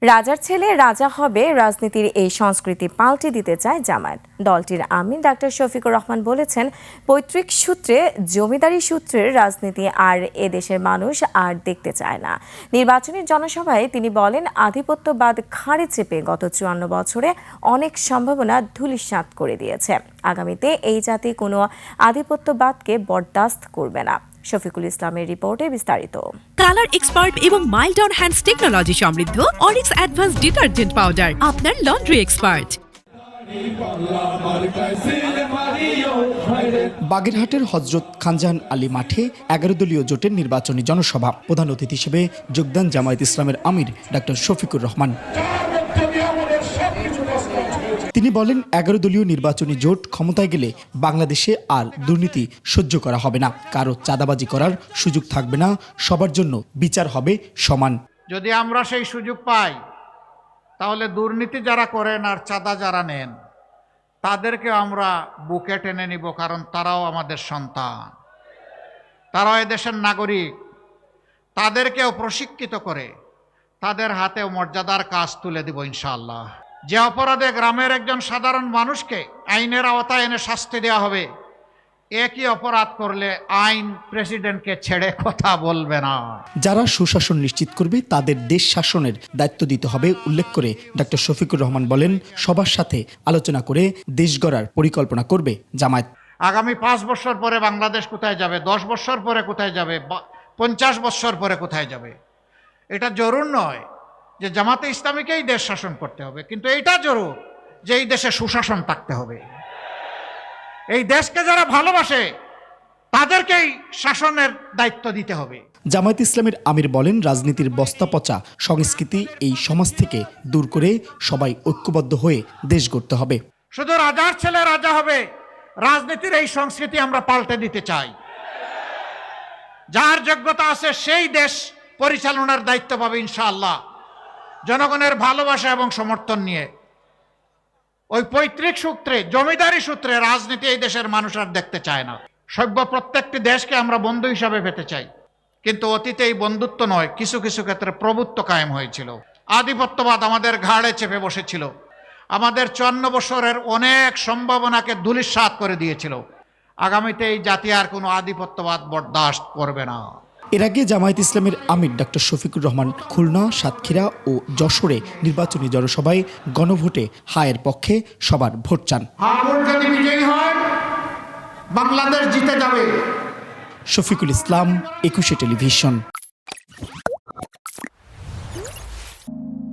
রাজার ছেলে রাজা হবে, রাজনীতির এই সংস্কৃতি পাল্টে দিতে চায় জামায়াত। দলটির আমির ডাক্তার শফিকুর রহমান বলেছেন, পৈতৃক সূত্রে, জমিদারি সূত্রের রাজনীতি আর এদেশের মানুষ আর দেখতে চায় না। নির্বাচনী জনসভায় তিনি বলেন, আধিপত্যবাদ ঘাড়ে চেপে গত ৫৪ বছরে অনেক সম্ভাবনা ধূলিসাৎ করে দিয়েছে। আগামীতে এই জাতি কোনো আধিপত্যবাদকে বরদাস্ত করবে না। শফিকুল ইসলামের রিপোর্টে বিস্তারিত। কালার এক্সপার্ট এবং মাইল্ড অন হ্যান্ডস টেকনোলজি সমৃদ্ধ অরিক্স অ্যাডভান্স ডিটারজেন্ট পাউডার আপনার লন্ড্রি এক্সপার্ট। বাগেরহাটের হযরত খানজাহান আলী মাঠে ১১ দলীয় জোটের নির্বাচনী জনসভা। প্রধান অতিথি হিসেবে যোগদান জামায়াত ইসলামের আমির ডাক্তার শফিকুর রহমান। তিনি বলেন, ১১ দলীয় নির্বাচনী জোট ক্ষমতায় গেলে বাংলাদেশে আর দুর্নীতি সহ্য করা হবে না, কারো চাঁদাবাজি করার সুযোগ থাকবে না, সবার জন্য বিচার হবে সমান। যদি আমরা সেই সুযোগ পাই, তাহলে দুর্নীতি যারা করেন আর চাঁদা যারা নেন তাদেরকে আমরা বুকে টেনে নিব, কারণ তারাও আমাদের সন্তান, তারাও এদেশের নাগরিক। তাদেরকেও প্রশিক্ষিত করে তাদের হাতেও মর্যাদার কাজ তুলে দিব ইনশাআল্লাহ। যে অপরাধে গ্রামের একজন সাধারণ মানুষকে আইনের আওতায় এনে শাস্তি দেওয়া হবে, একই অপরাধ করলে আইন প্রেসিডেন্টকে ছেড়ে কথা বলবে না। যারা সুশাসন নিশ্চিত করবে তাদের দেশ শাসনের দায়িত্ব দিতে হবে উল্লেখ করে ডাক্তার শফিকুর রহমান বলেন, সবার সাথে আলোচনা করে দেশ গড়ার পরিকল্পনা করবে জামায়াত। আগামী ৫ বছর পরে বাংলাদেশ কোথায় যাবে, ১০ বছর পরে কোথায় যাবে, ৫০ বছর পরে কোথায় যাবে, এটা জরুর নয় যে জামাতে ইসলামীকেই দেশ শাসন করতে হবে, কিন্তু এইটা জরুর যে এই দেশে সুশাসন থাকতে হবে। এই দেশকে যারা ভালোবাসে তাদেরকেই শাসনের দায়িত্ব দিতে হবে। জামায়াত ইসলামের আমির বলেন, রাজনীতির বস্তা পচা সংস্কৃতি এই সমাজ থেকে দূর করে সবাই ঐক্যবদ্ধ হয়ে দেশ গড়তে হবে। শুধু রাজার ছেলে রাজা হবে, রাজনীতির এই সংস্কৃতি আমরা পাল্টে দিতে চাই। যার যোগ্যতা আছে সেই দেশ পরিচালনার দায়িত্ব পাবে ইনশাআল্লাহ, জনগণের ভালোবাসা এবং সমর্থন নিয়ে। ওই পৈতৃক সূত্রে, জমিদারি সূত্রে রাজনীতি এই দেশের মানুষ আর দেখতে চায় না। সভ্য প্রত্যেকটি দেশকে আমরা বন্ধু হিসাবে পেতে চাই, কিন্তু অতীতে এই বন্ধুত্ব নয়, কিছু কিছু ক্ষেত্রে প্রভুত্ব কায়েম হয়েছিল। আধিপত্যবাদ আমাদের ঘাড়ে চেপে বসেছিল, আমাদের ৫৪ বছরের অনেক সম্ভাবনাকে ধূলিসাৎ করে দিয়েছিল। আগামীতে এই জাতি আর কোনো আধিপত্যবাদ বরদাস্ত করবে না। এর আগে জামায়াত ইসলামের আমির ডাক্তার শফিকুর রহমান খুলনা, সাতক্ষীরা ও যশোরে নির্বাচনী জনসভায় গণভোটে হায়ের পক্ষে সবার ভোট চান। যদি বিজয়ী হয়, বাংলাদেশ জিতে যাবে। শফিকুল ইসলাম, ২১ টেলিভিশন।